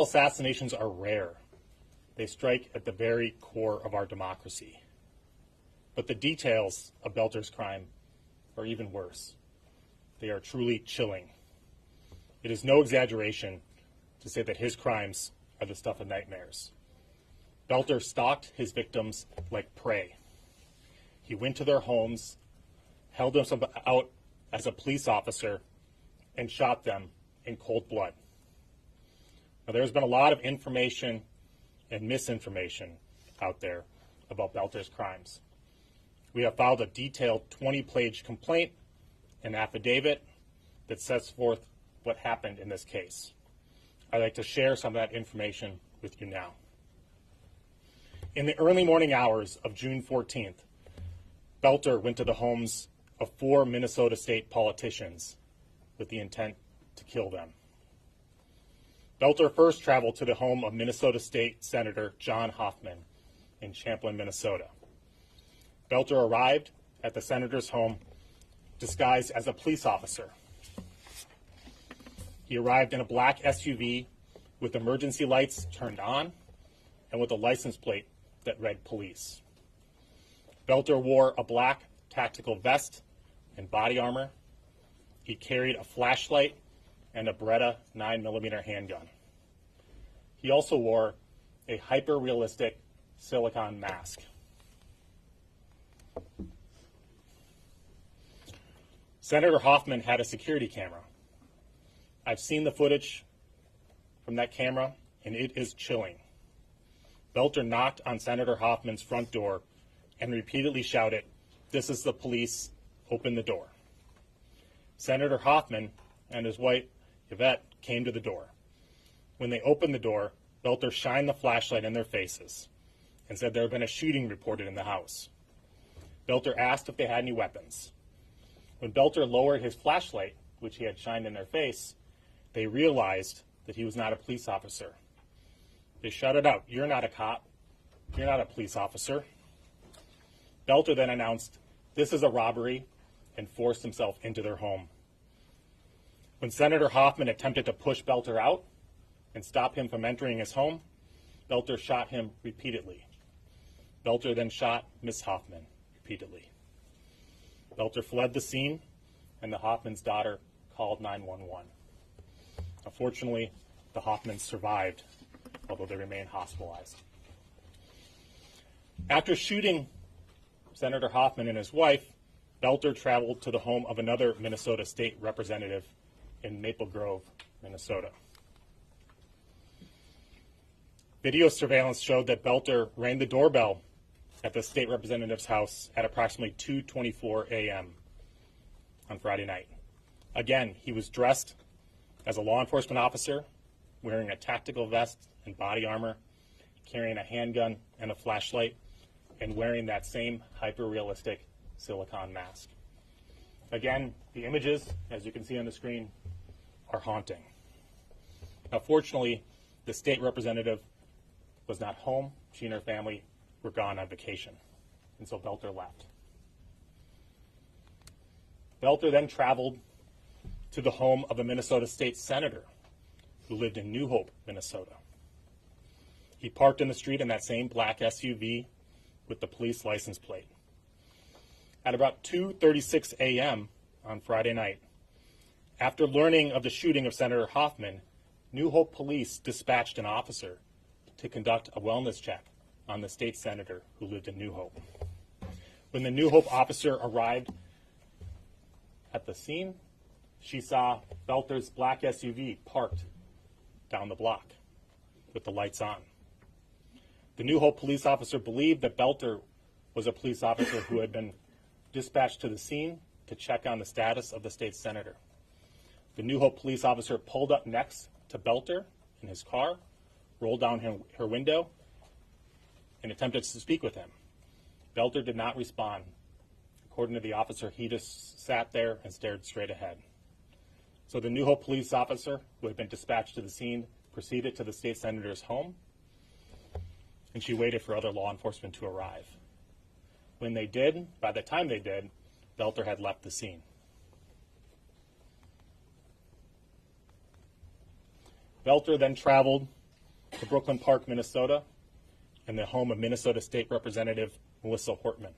Assassinations are rare. They strike at the very core of our democracy. But the details of Belter's crime are even worse. They are truly chilling. It is no exaggeration to say that his crimes are the stuff of nightmares. Belter stalked his victims like prey. He went to their homes, held himself out as a police officer, and shot them in cold blood. Now, there's been a lot of information and misinformation out there about Belter's crimes. We have filed a detailed 20-page complaint and affidavit that sets forth what happened in this case. I'd like to share some of that information with you now. In the early morning hours of June 14th, Belter went to the homes of 4 Minnesota state politicians with the intent to kill them. Belter first traveled to the home of Minnesota State Senator John Hoffman in Champlin, Minnesota. Belter arrived at the senator's home disguised as a police officer. He arrived in a black SUV with emergency lights turned on and with a license plate that read police. Belter wore a black tactical vest and body armor. He carried a flashlight and a Beretta 9mm handgun. He also wore a hyper-realistic silicone mask. Senator Hoffman had a security camera. I've seen the footage from that camera, and it is chilling. Belter knocked on Senator Hoffman's front door and repeatedly shouted, "This is the police, open the door." Senator Hoffman and his wife, Yvette, came to the door. When they opened the door, Belter shined the flashlight in their faces and said there had been a shooting reported in the house. Belter asked if they had any weapons. When Belter lowered his flashlight, which he had shined in their face, they realized that he was not a police officer. They shouted out, "You're not a cop. You're not a police officer." Belter then announced, "This is a robbery," and forced himself into their home. When Senator Hoffman attempted to push Belter out and stop him from entering his home, Belter shot him repeatedly. Belter then shot Miss Hoffman repeatedly. Belter fled the scene, and the Hoffman's daughter called 911. Unfortunately, the Hoffmans survived, although they remain hospitalized. After shooting Senator Hoffman and his wife, Belter traveled to the home of another Minnesota state representative in Maple Grove, Minnesota. Video surveillance showed that Belter rang the doorbell at the state representative's house at approximately 2:24 a.m. on Friday night. Again, he was dressed as a law enforcement officer, wearing a tactical vest and body armor, carrying a handgun and a flashlight, and wearing that same hyper-realistic silicone mask. Again, the images, as you can see on the screen, are haunting. Now, fortunately, the state representative was not home. She and her family were gone on vacation, and so Belter left. Belter then traveled to the home of a Minnesota state senator who lived in New Hope, Minnesota. He parked in the street in that same black SUV with the police license plate. At about 2:36 a.m. on Friday night, after learning of the shooting of Senator Hoffman, New Hope police dispatched an officer to conduct a wellness check on the state senator who lived in New Hope. When the New Hope officer arrived at the scene, she saw Belter's black SUV parked down the block with the lights on. The New Hope police officer believed that Belter was a police officer who had been dispatched to the scene to check on the status of the state senator. The New Hope police officer pulled up next to Belter in his car, rolled down her window, and attempted to speak with him. Belter did not respond. According to the officer, he just sat there and stared straight ahead. So the New Hope police officer, who had been dispatched to the scene, proceeded to the state senator's home, and she waited for other law enforcement to arrive. When they did, by the time they did, Belter had left the scene. Belter then traveled to Brooklyn Park, Minnesota, in the home of Minnesota State Representative Melissa Hortman.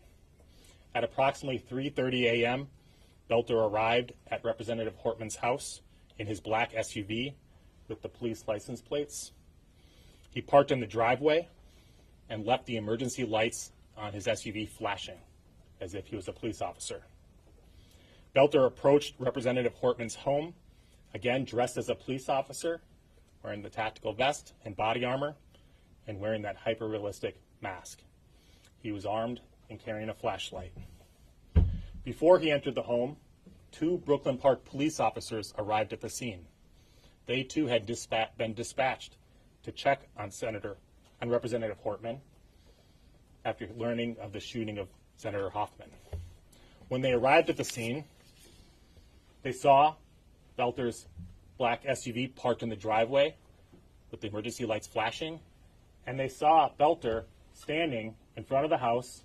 At approximately 3:30 a.m., Belter arrived at Representative Hortman's house in his black SUV with the police license plates. He parked in the driveway and left the emergency lights on his SUV flashing, as if he was a police officer. Belter approached Representative Hortman's home, again dressed as a police officer, wearing the tactical vest and body armor, and wearing that hyper-realistic mask. He was armed and carrying a flashlight. Before he entered the home, 2 Brooklyn Park police officers arrived at the scene. They too had been dispatched to check on Representative Hortman after learning of the shooting of Senator Hoffman. When they arrived at the scene, they saw Belter's black SUV parked in the driveway with the emergency lights flashing, and they saw Belter standing in front of the house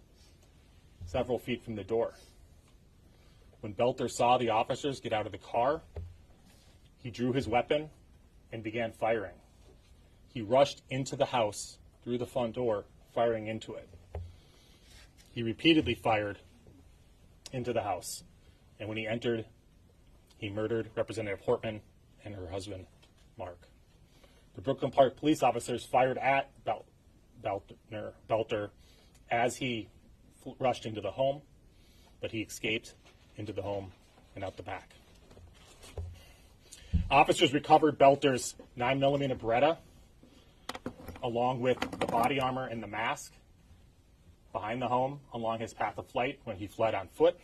several feet from the door. When Belter saw the officers get out of the car, he drew his weapon and began firing. He rushed into the house through the front door, firing into it. He repeatedly fired into the house, and when he entered, he murdered Representative Hortman and her husband, Mark. The Brooklyn Park police officers fired at Belter as he rushed into the home, but he escaped into the home and out the back. Officers recovered Belter's 9mm Beretta, along with the body armor and the mask, behind the home along his path of flight when he fled on foot.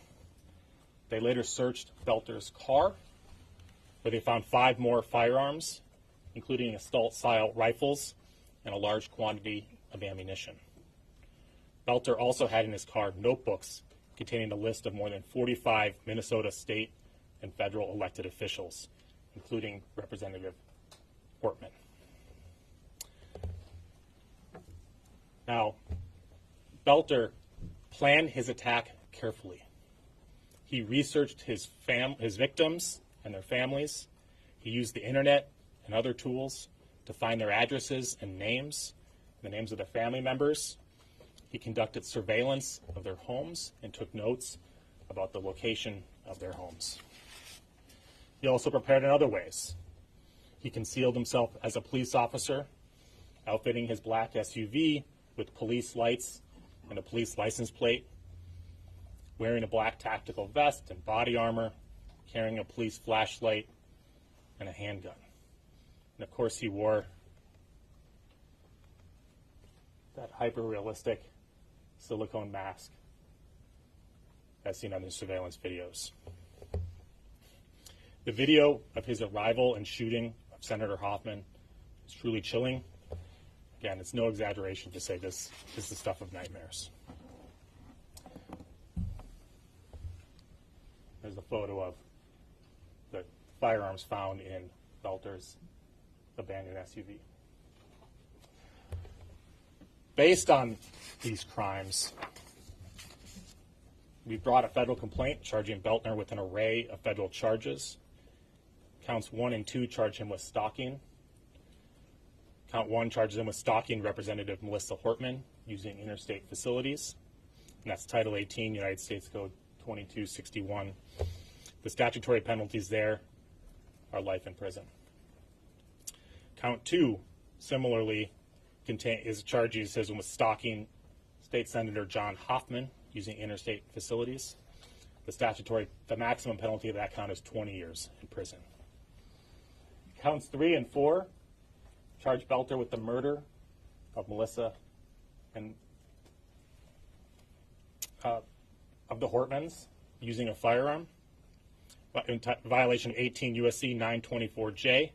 They later searched Belter's car, where they found 5 more firearms, including assault-style rifles and a large quantity of ammunition. Belter also had in his car notebooks containing a list of more than 45 Minnesota state and federal elected officials, including Representative Hortman. Now, Belter planned his attack carefully. He researched his victims and their families. He used the internet and other tools to find their addresses and names, the names of their family members. He conducted surveillance of their homes and took notes about the location of their homes. He also prepared in other ways. He concealed himself as a police officer, outfitting his black SUV with police lights and a police license plate, wearing a black tactical vest and body armor, carrying a police flashlight and a handgun. And of course he wore that hyper-realistic silicone mask as seen on the surveillance videos. The video of his arrival and shooting of Senator Hoffman is truly chilling. Again, it's no exaggeration to say this is the stuff of nightmares. There's a photo of the firearms found in Belter's abandoned SUV. Based on these crimes, we brought a federal complaint charging Belter with an array of federal charges. Counts 1 and 2 charge him with stalking. Count 1 charges him with stalking Representative Melissa Hortman using interstate facilities, and that's Title 18, United States Code 2261. The statutory penalties there are life in prison. Count 2 similarly charges him with stalking State Senator John Hoffman using interstate facilities. The maximum penalty of that count is 20 years in prison. Counts 3 and 4 charge Belter with the murder of Melissa and of the Hortmans using a firearm in violation of 18 U.S.C. 924J.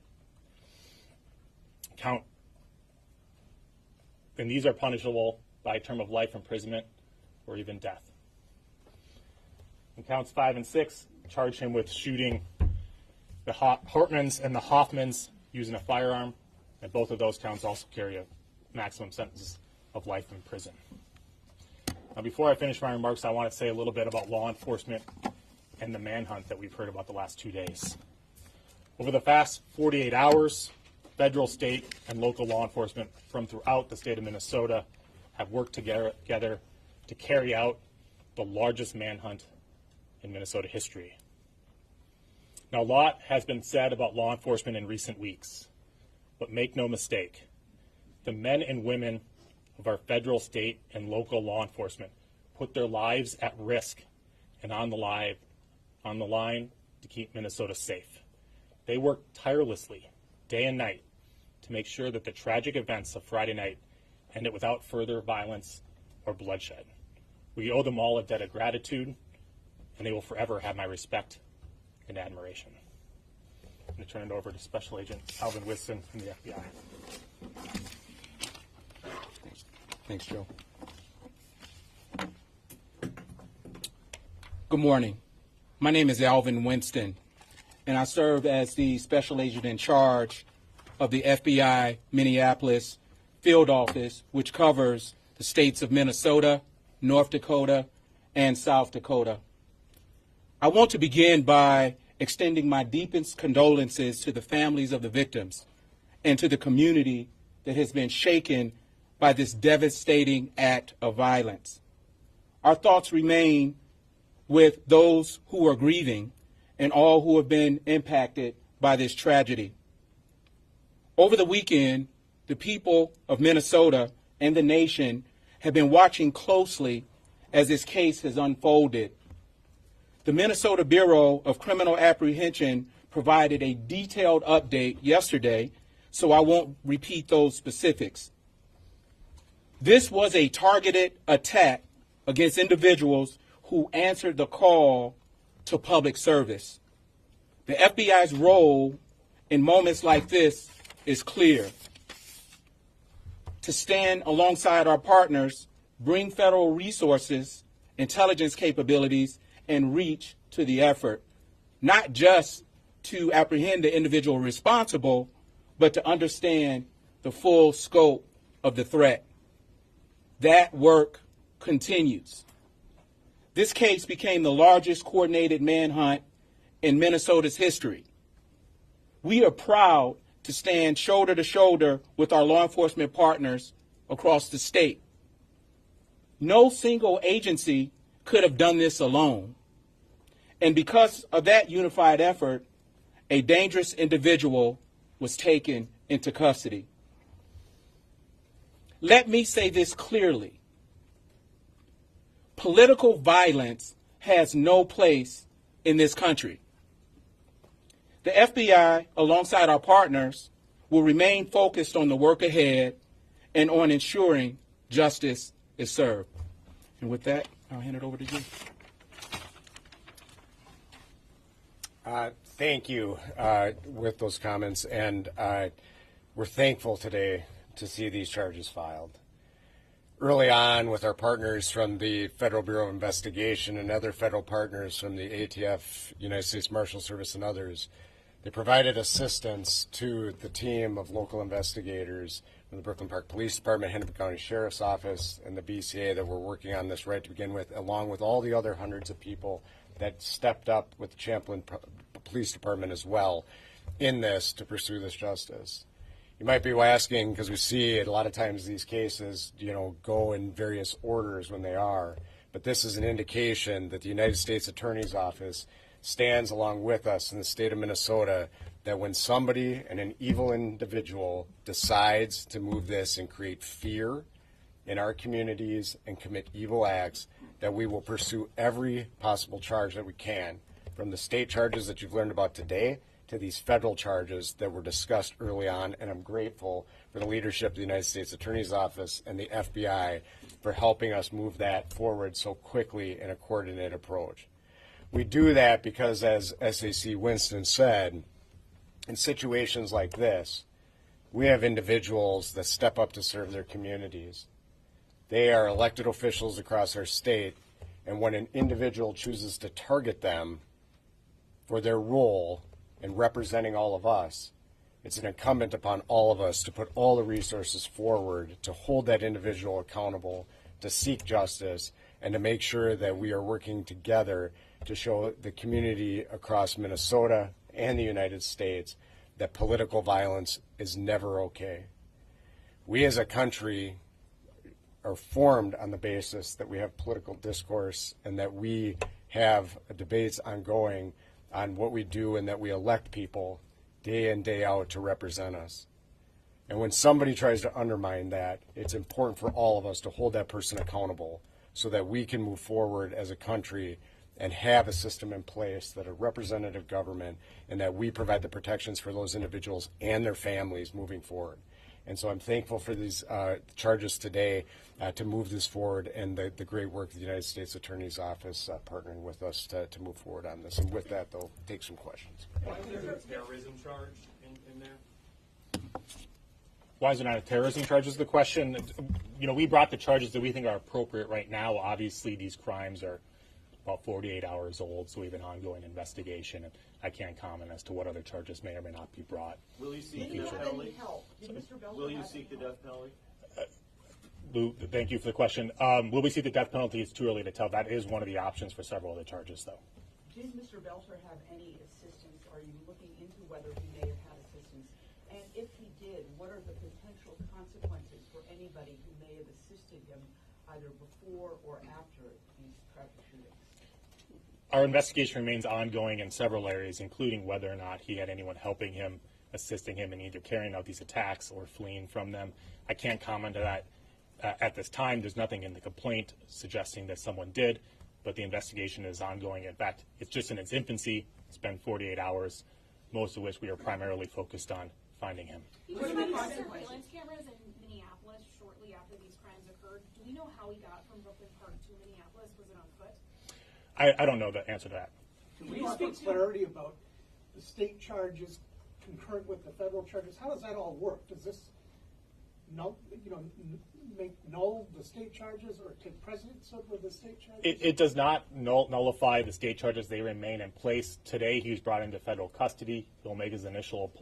And these are punishable by a term of life imprisonment or even death. And counts 5 and 6 charge him with shooting the Hortmans and the Hoffmans using a firearm, and both of those counts also carry a maximum sentence of life in prison. Now, before I finish my remarks, I want to say a little bit about law enforcement and the manhunt that we've heard about the last 2 days. Over the past 48 hours, federal, state, and local law enforcement from throughout the state of Minnesota have worked together to carry out the largest manhunt in Minnesota history. Now, a lot has been said about law enforcement in recent weeks, but make no mistake, the men and women of our federal, state, and local law enforcement put their lives at risk and on the line to keep Minnesota safe. They work tirelessly, day and night, to make sure that the tragic events of Friday night ended without further violence or bloodshed. We owe them all a debt of gratitude, and they will forever have my respect and admiration. I'm going to turn it over to Special Agent Alvin Winston from the FBI. Thanks, Joe. Good morning. My name is Alvin Winston, and I serve as the Special Agent in charge of the FBI Minneapolis Field Office, which covers the states of Minnesota, North Dakota, and South Dakota. I want to begin by extending my deepest condolences to the families of the victims and to the community that has been shaken by this devastating act of violence. Our thoughts remain with those who are grieving and all who have been impacted by this tragedy. Over the weekend, the people of Minnesota and the nation have been watching closely as this case has unfolded. The Minnesota Bureau of Criminal Apprehension provided a detailed update yesterday, so I won't repeat those specifics. This was a targeted attack against individuals who answered the call to public service. The FBI's role in moments like this is clear: to stand alongside our partners, bring federal resources, intelligence capabilities, and reach to the effort, not just to apprehend the individual responsible, but to understand the full scope of the threat. That work continues. This case became the largest coordinated manhunt in Minnesota's history. We are proud to stand shoulder to shoulder with our law enforcement partners across the state. No single agency could have done this alone. And because of that unified effort, a dangerous individual was taken into custody. Let me say this clearly. Political violence has no place in this country. The FBI, alongside our partners, will remain focused on the work ahead and on ensuring justice is served. And with that, I'll hand it over to you. Thank you with those comments, and we're thankful today to see these charges filed. Early on, with our partners from the Federal Bureau of Investigation and other federal partners from the ATF, United States Marshal Service, and others, they provided assistance to the team of local investigators from the Brooklyn Park Police Department, Hennepin County Sheriff's Office, and the BCA that were working on this right to begin with, along with all the other hundreds of people that stepped up with the Champlain Police Department as well in this to pursue this justice. You might be asking, because we see it a lot of times these cases, go in various orders when they are, but this is an indication that the United States Attorney's Office stands along with us in the state of Minnesota, that when somebody and an evil individual decides to move this and create fear in our communities and commit evil acts, that we will pursue every possible charge that we can, from the state charges that you've learned about today to these federal charges that were discussed early on. And I'm grateful for the leadership of the United States Attorney's Office and the FBI for helping us move that forward so quickly in a coordinated approach. We do that because, as SAC Winston said, in situations like this, we have individuals that step up to serve their communities. They are elected officials across our state, and when an individual chooses to target them for their role in representing all of us, it's an incumbent upon all of us to put all the resources forward to hold that individual accountable, to seek justice, and to make sure that we are working together to show the community across Minnesota and the United States that political violence is never okay. We as a country are formed on the basis that we have political discourse and that we have debates ongoing on what we do and that we elect people day in, day out to represent us. And when somebody tries to undermine that, it's important for all of us to hold that person accountable so that we can move forward as a country and have a system in place that a representative government and that we provide the protections for those individuals and their families moving forward. And so I'm thankful for these charges today to move this forward and the great work of the United States Attorney's Office partnering with us to move forward on this. And with that, they'll take some questions. Why is there a terrorism charge in there? Why is there not a terrorism charge is the question. You know, we brought the charges that we think are appropriate right now. Obviously, these crimes are about 48 hours old, so we have an ongoing investigation, and I can't comment as to what other charges may or may not be brought. Will you seek in the the death future. penalty? Will you Will seek the death penalty? Lou, thank you for the question. Will we see the death penalty? It's too early to tell. That is one of the options for several other charges, though. Did Mr. Belcher have any assistance? Are you looking into whether he may have had assistance? And if he did, what are the potential consequences for anybody who may have assisted him either before or after these tragic shootings? Our investigation remains ongoing in several areas, including whether or not he had anyone helping him, assisting him in either carrying out these attacks or fleeing from them. I can't comment on that at this time. There's nothing in the complaint suggesting that someone did, but the investigation is ongoing. In fact, it's just in its infancy. It's been 48 hours, most of which we are primarily focused on finding him. He was running surveillance cameras in Minneapolis shortly after these crimes occurred. Do we know how he got from Brooklyn Park to Minneapolis? Was it on foot? I don't know the answer to that. Can we offer clarity about the state charges concurrent with the federal charges? How does that all work? Does this make null the state charges or take precedence over the state charges? It does not nullify the state charges. They remain in place. Today, he was brought into federal custody. He'll make his initial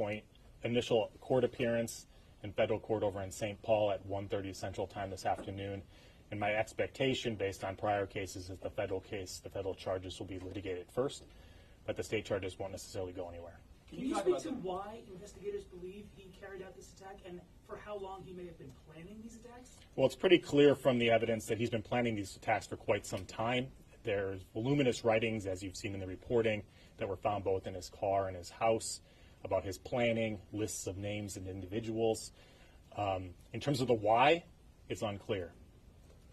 court appearance in federal court over in St. Paul at 1:30 Central Time this afternoon. And my expectation, based on prior cases, is the federal charges will be litigated first, but the state charges won't necessarily go anywhere. Can you speak to why investigators believe he carried out this attack and for how long he may have been planning these attacks? Well, it's pretty clear from the evidence that he's been planning these attacks for quite some time. There's voluminous writings, as you've seen in the reporting, that were found both in his car and his house about his planning, lists of names and individuals. In terms of the why, it's unclear.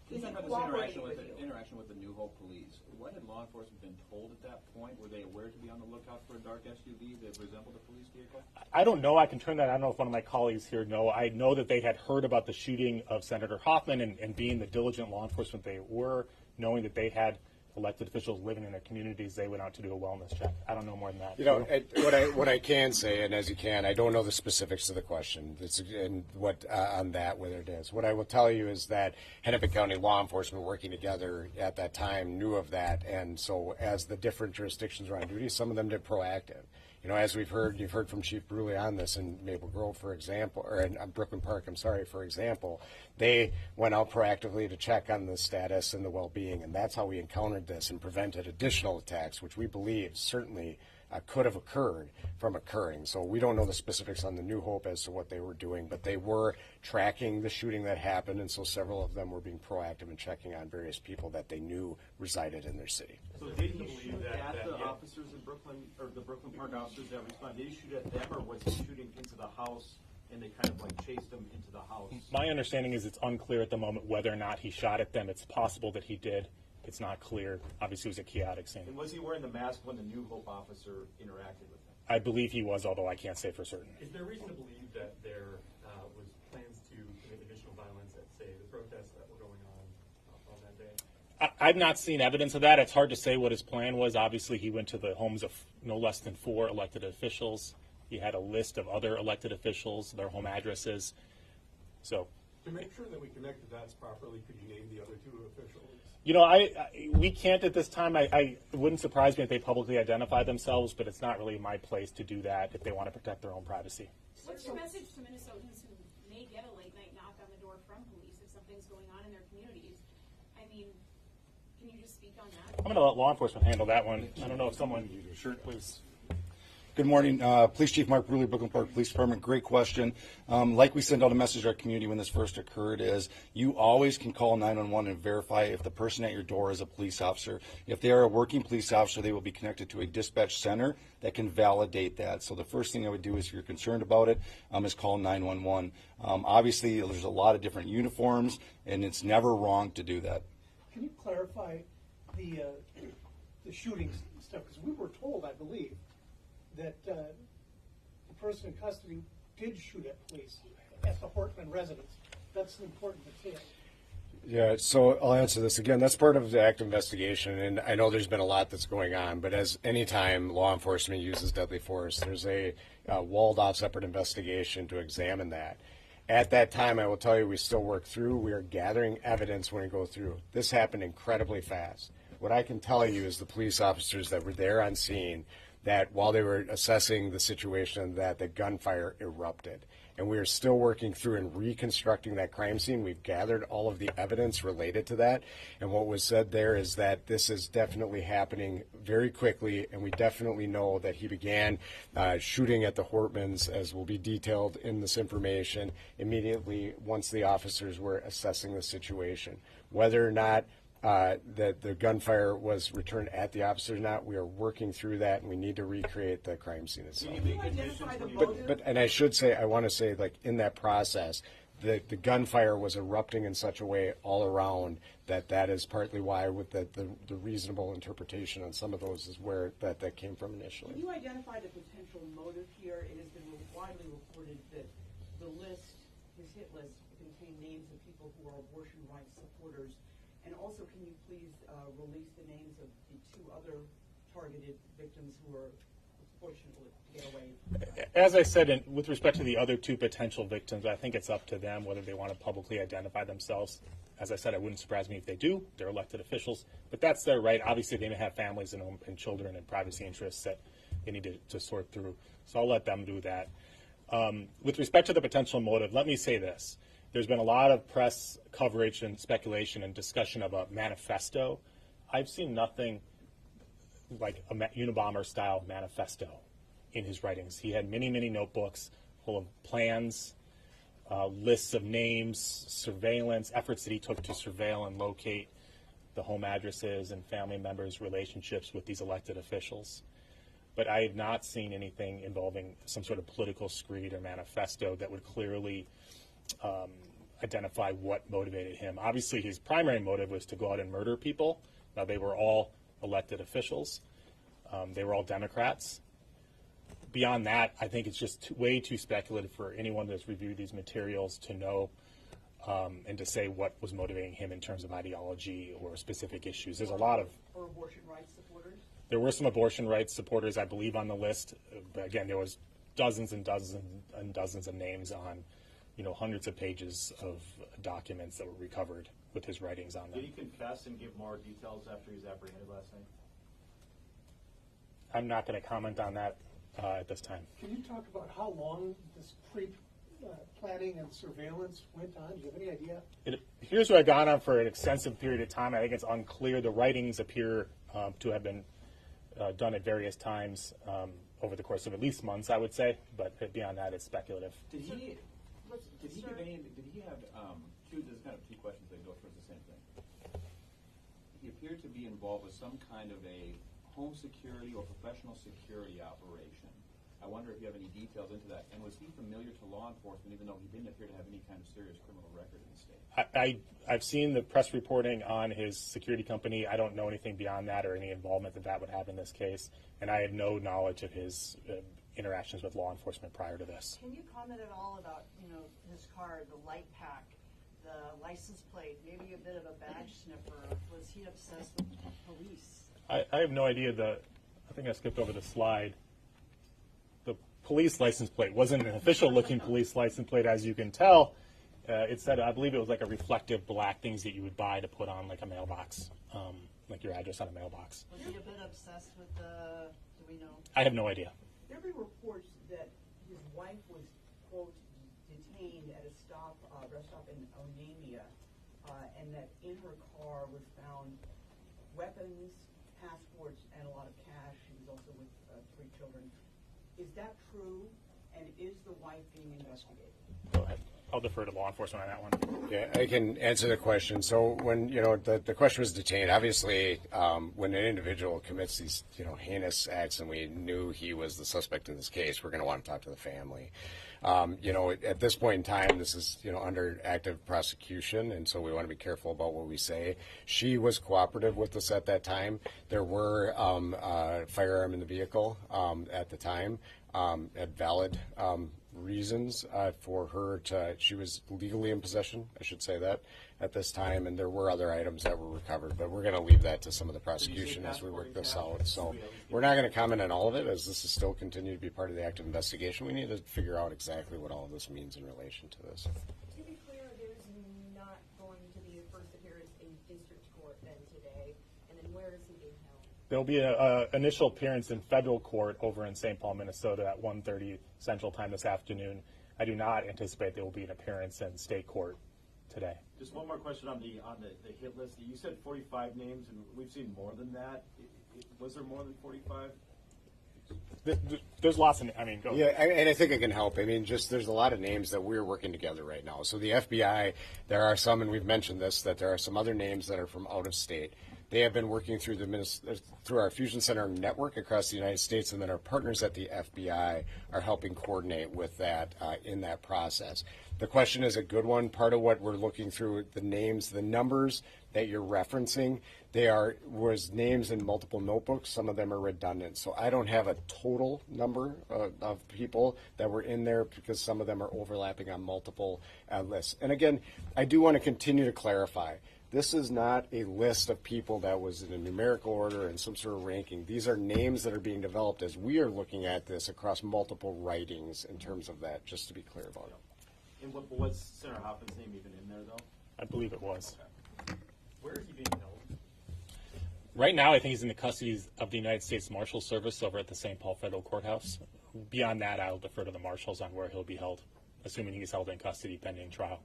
Can you talk about this interaction with the New Hope police? What had law enforcement been told at that point? Were they aware to be on the lookout for a dark SUV that resembled a police vehicle? I don't know. I can turn that. I don't know if one of my colleagues here know. I know that they had heard about the shooting of Senator Hoffman and being the diligent law enforcement they were, knowing that they had elected officials living in their communities, they went out to do a wellness check. I don't know more than that. You know, what I can say, and as you can, I don't know the specifics of the question and what on that, whether it is. What I will tell you is that Hennepin County law enforcement working together at that time knew of that, and so as the different jurisdictions were on duty, some of them did proactive. You know, as you've heard from Chief Bruley on this in Maple Grove, for example, or in Brooklyn Park, for example, they went out proactively to check on the status and the well-being, and that's how we encountered this and prevented additional attacks, which we believe certainly could have occurred from occurring. So we don't know the specifics on the New Hope as to what they were doing, but they were tracking the shooting that happened, and so several of them were being proactive and checking on various people that they knew resided in their city. So did he shoot at the officers in Brooklyn, or the Brooklyn Park officers that responded? Did he shoot at them, or was he shooting into the house and they kind of like chased him into the house? My understanding is it's unclear at the moment whether or not he shot at them. It's possible that he did. It's not clear. Obviously, it was a chaotic scene. And was he wearing the mask when the New Hope officer interacted with him? I believe he was, although I can't say for certain. Is there reason to believe that there was plans to commit additional violence at, say, the protests that were going on that day? I've not seen evidence of that. It's hard to say what his plan was. Obviously, he went to the homes of no less than 4 elected officials. He had a list of other elected officials, their home addresses. So, to make sure that we connect the dots properly, could you name the other 2 officials? you know, we can't at this time. It wouldn't surprise me if they publicly identify themselves, but it's not really my place to do that if they want to protect their own privacy. What's your message to Minnesotans who may get a late night knock on the door from police if something's going on in their communities? I mean, can you just speak on that? I'm going to let law enforcement handle that one. I don't know if someone, sure, please. Good morning. Police Chief Mark Bruley, Brooklyn Park Police Department. Great question. Like we sent out a message to our community when this first occurred is you always can call 911 and verify if the person at your door is a police officer. If they are a working police officer, they will be connected to a dispatch center that can validate that. So the first thing I would do is if you're concerned about it is call 911. Obviously, there's a lot of different uniforms, and it's never wrong to do that. Can you clarify the shooting stuff? Because we were told, I believe, that the person in custody did shoot at police at the Hortman residence. That's an important detail. Yeah, so I'll answer this again. That's part of the active investigation, and I know there's been a lot that's going on, but as any time law enforcement uses deadly force, there's a walled-off separate investigation to examine that. At that time, I will tell you, we still work through. We are gathering evidence when we go through. This happened incredibly fast. What I can tell you is the police officers that were there on scene, that while they were assessing the situation, that the gunfire erupted. And we are still working through and reconstructing that crime scene. We've gathered all of the evidence related to that. And what was said there is that this is definitely happening very quickly, and we definitely know that he began shooting at the Hortmans, as will be detailed in this information, immediately once the officers were assessing the situation. Whether or not that the gunfire was returned at the officers or not, we are working through that, and we need to recreate the crime scene itself. Can you identify the motive? And I should say, I want to say, like, in that process, the gunfire was erupting in such a way all around that is partly why, with the reasonable interpretation on some of those, is where that came from initially. Can you identify the potential motive here? It has been widely reported that the list, his hit list, contained names of people who are abortion rights supporters. And also, can you please release the names of the two other targeted victims who are fortunate to get away? As I said, with respect to the other two potential victims, I think it's up to them whether they want to publicly identify themselves. As I said, it wouldn't surprise me if they do. They're elected officials, but that's their right. Obviously, they may have families and children and privacy interests that they need to sort through. So I'll let them do that. With respect to the potential motive, let me say this. There's been a lot of press coverage and speculation and discussion of a manifesto. I've seen nothing like a Unabomber-style manifesto in his writings. He had many, many notebooks full of plans, lists of names, surveillance, efforts that he took to surveil and locate the home addresses and family members' relationships with these elected officials. But I have not seen anything involving some sort of political screed or manifesto that would clearly identify what motivated him. Obviously, his primary motive was to go out and murder people. Now, they were all elected officials. They were all Democrats. Beyond that, I think it's just way too speculative for anyone that's reviewed these materials to know and to say what was motivating him in terms of ideology or specific issues. There's a lot of... Or abortion rights supporters? There were some abortion rights supporters, I believe, on the list. But again, there was dozens and dozens and dozens of names on, hundreds of pages of documents that were recovered with his writings on them. Did he confess and give more details after he was apprehended last night? I'm not going to comment on that at this time. Can you talk about how long this pre-planning and surveillance went on? Do you have any idea? It appears to have gone on for an extensive period of time. I think it's unclear. The writings appear to have been done at various times over the course of at least months, I would say. But beyond that, it's speculative. Did he have there's kind of two questions that go towards the same thing. He appeared to be involved with some kind of a home security or professional security operation. I wonder if you have any details into that. And was he familiar to law enforcement, even though he didn't appear to have any kind of serious criminal record in the state? I've seen the press reporting on his security company. I don't know anything beyond that or any involvement that would have in this case. And I have no knowledge of his interactions with law enforcement prior to this. Can you comment at all about, his car, the light pack, the license plate, maybe a bit of a badge sniffer? Was he obsessed with police? I have no idea. I think I skipped over the slide. The police license plate wasn't an official-looking police license plate, as you can tell. It said, I believe it was like a reflective black things that you would buy to put on like a mailbox, like your address on a mailbox. Was he a bit obsessed with do we know? I have no idea. There have been reports that his wife was, quote, detained at a rest stop in Onamia, and that in her car was found weapons, passports, and a lot of cash. She was also with 3 children. Is that true? And is the wife being investigated? Go ahead. I'll defer to law enforcement on that one. Yeah, I can answer the question. So when, the question was detained, obviously, when an individual commits these, heinous acts and we knew he was the suspect in this case, we're going to want to talk to the family. At this point in time, this is, under active prosecution, and so we want to be careful about what we say. She was cooperative with us at that time. There were a firearm in the vehicle at the time, at valid reasons for her she was legally in possession, I should say that, at this time, and there were other items that were recovered, but we're going to leave that to some of the prosecution as we work this out. So we're not going to comment on all of it, as this is still continuing to be part of the active investigation. We need to figure out exactly what all of this means in relation to this. To be clear, there's not going to be a first appearance in district court then today, and then where is he being held? There'll be an initial appearance in federal court over in St. Paul, Minnesota at 1:30 Central Time this afternoon. I do not anticipate there will be an appearance in state court today. Just one more question on the hit list. You said 45 names, and we've seen more than that. Was there more than 45? There's lots of, go. Yeah, and I think it can help. There's a lot of names that we're working together right now. So the FBI, there are some, and we've mentioned this, that there are some other names that are from out of state. They have been working through through our Fusion Center network across the United States, and then our partners at the FBI are helping coordinate with that in that process. The question is a good one. Part of what we're looking through, the names, the numbers that you're referencing, was names in multiple notebooks. Some of them are redundant. So I don't have a total number of people that were in there because some of them are overlapping on multiple lists. And again, I do want to continue to clarify. This is not a list of people that was in a numerical order and some sort of ranking. These are names that are being developed as we are looking at this across multiple writings in terms of that, just to be clear about it. And was Senator Hoffman's name even in there, though? I believe it was. Where is he being held? Right now, I think he's in the custody of the United States Marshal Service over at the St. Paul Federal Courthouse. Beyond that, I'll defer to the marshals on where he'll be held, assuming he's held in custody pending trial.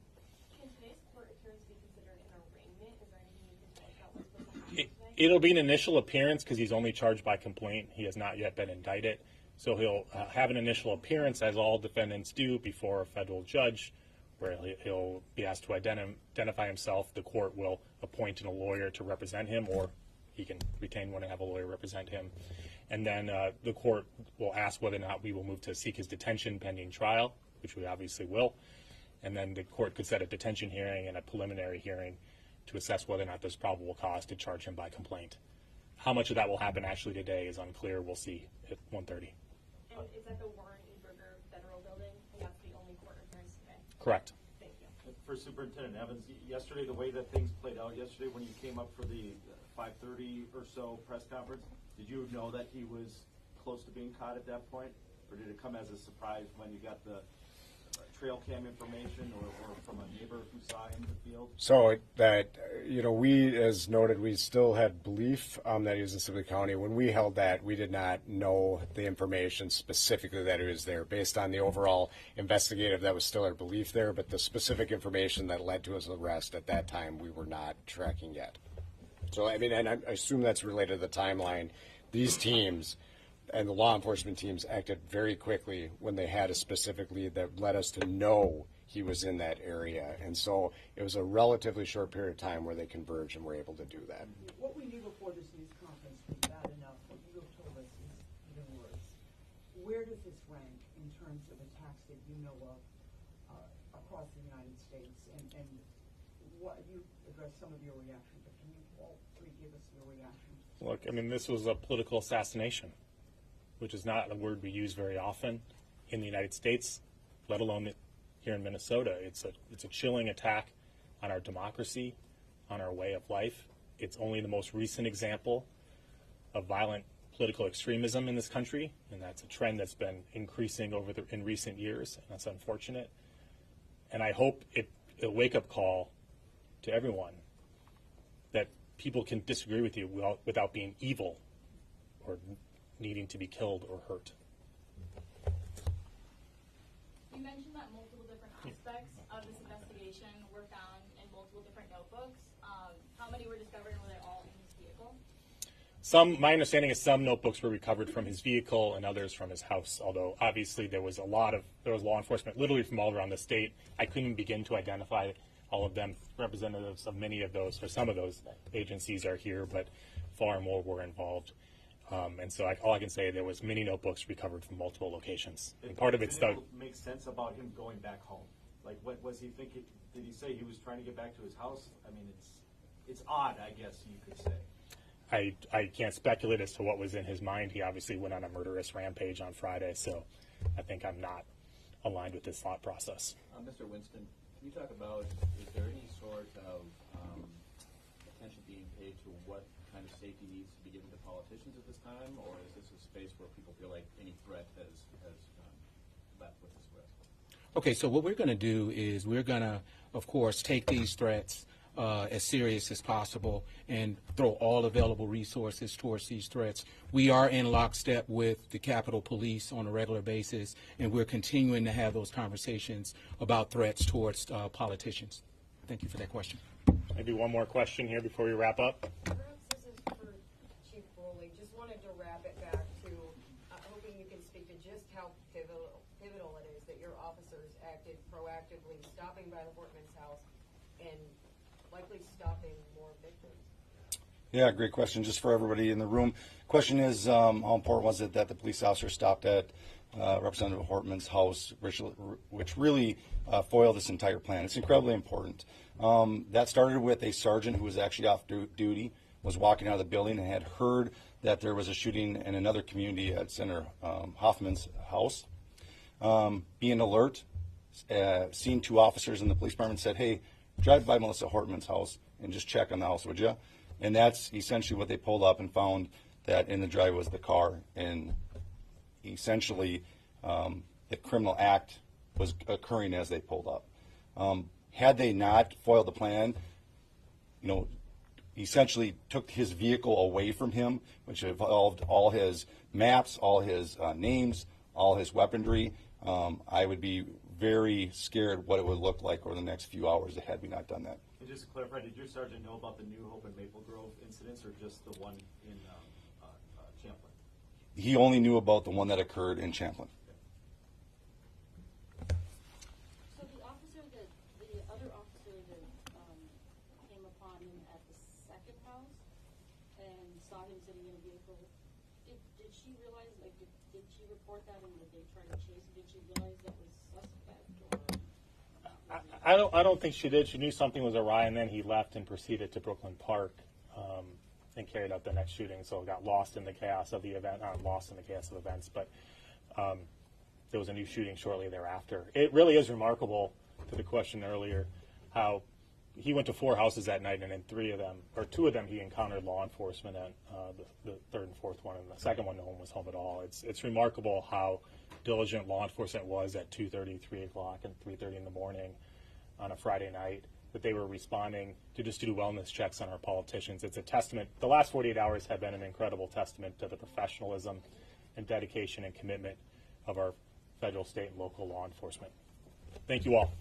Can today's court appearance be considered an arraignment? Is there anything you can tell us about what's supposed to happen today? It'll be an initial appearance because he's only charged by complaint. He has not yet been indicted. So he'll have an initial appearance, as all defendants do, before a federal judge, where he'll be asked to identify himself. The court will appoint a lawyer to represent him, or he can retain one and have a lawyer represent him. And then the court will ask whether or not we will move to seek his detention pending trial, which we obviously will. And then the court could set a detention hearing and a preliminary hearing to assess whether or not there's probable cause to charge him by complaint. How much of that will happen actually today is unclear. We'll see at 1:30. And is that the Warren E. Berger Federal Building? And that's the only court appearance today? Correct. Thank you. For Superintendent Evans, yesterday, the way that things played out yesterday when you came up for the 5:30 or so press conference, did you know that he was close to being caught at that point? Or did it come as a surprise when you got the trail cam information or from a neighbor who saw him in the field? So that, we, as noted, we still had belief that he was in Sibley County. When we held that, we did not know the information specifically that he was there. Based on the overall investigative, that was still our belief there, but the specific information that led to his arrest at that time, we were not tracking yet. So, and I assume that's related to the timeline. These teams and the law enforcement teams acted very quickly when they had a specific lead that led us to know he was in that area. And so it was a relatively short period of time where they converged and were able to do that. What we knew before this news conference was bad enough. What you have told us is even worse. Where does this rank in terms of attacks that you know of across the United States? And what you addressed some of your reaction, but can you all three give us your reaction? Look, this was a political assassination, which is not a word we use very often in the United States, let alone here in Minnesota. It's a chilling attack on our democracy, on our way of life. It's only the most recent example of violent political extremism in this country, and that's a trend that's been increasing in recent years, and that's unfortunate. And I hope it's a wake-up call to everyone that people can disagree with you without being evil or needing to be killed or hurt. You mentioned that multiple different aspects of this investigation were found in multiple different notebooks. How many were discovered and were they all in his vehicle? My understanding is some notebooks were recovered from his vehicle and others from his house, although obviously there was law enforcement literally from all around the state. I couldn't begin to identify all of them. Representatives of many of those, or some of those agencies are here, but far more were involved. And so all I can say, there was many notebooks recovered from multiple locations. And part of it's Did it make sense about him going back home? Like, what was he thinking? Did he say he was trying to get back to his house? I mean, it's odd, I guess you could say. I can't speculate as to what was in his mind. He obviously went on a murderous rampage on Friday, so I think I'm not aligned with this thought process. Mr. Winston, can you talk about, is there any sort of attention being paid to what kind of safety needs to be given to politicians at this time, or is this a space where people feel like any threat has left with this risk? Okay, so what we're going to do is we're going to, of course, take these threats as serious as possible and throw all available resources towards these threats. We are in lockstep with the Capitol Police on a regular basis, and we're continuing to have those conversations about threats towards politicians. Thank you for that question. Maybe one more question here before we wrap up. Perhaps this is for Chief Rowley. Just wanted to wrap it back to hoping you can speak to just how pivotal it is that your officers acted proactively, stopping by the Hortman's house and likely stopping more victims. Yeah, great question. Just for everybody in the room, question is how important was it that the police officer stopped at Representative Hortman's house, which really foiled this entire plan. It's incredibly important. That started with a sergeant who was actually off duty, was walking out of the building and had heard that there was a shooting in another community at Senator Hoffman's house. Being alert, seen two officers in the police department, said, hey, drive by Melissa Hortman's house and just check on the house, would you? And that's essentially what they pulled up and found, that in the drive was the car, and essentially the criminal act was occurring as they pulled up. Had they not foiled the plan, essentially took his vehicle away from him, which involved all his maps, all his names, all his weaponry, I would be very scared what it would look like over the next few hours had we not done that. And just to clarify, did your sergeant know about the New Hope and Maple Grove incidents, or just the one in Champlin? He only knew about the one that occurred in Champlin. So the other officer that came upon him at the second house and saw him sitting in a vehicle, did she realize, did she report that, and did they try to chase him? Did she realize that was suspect, or? I don't think she did. She knew something was awry, and then he left and proceeded to Brooklyn Park and carried out the next shooting. So it got lost in the chaos of the event, not lost in the chaos of events, but there was a new shooting shortly thereafter. It really is remarkable, to the question earlier, how he went to 4 houses that night, and in 2 of them he encountered law enforcement at the third and fourth one, and the second one no one was home at all. It's remarkable how diligent law enforcement was at 2:30, 3 o'clock, and 3:30 in the morning on a Friday night, that they were responding to just do wellness checks on our politicians. It's a testament. The last 48 hours have been an incredible testament to the professionalism and dedication and commitment of our federal, state, and local law enforcement. Thank you all.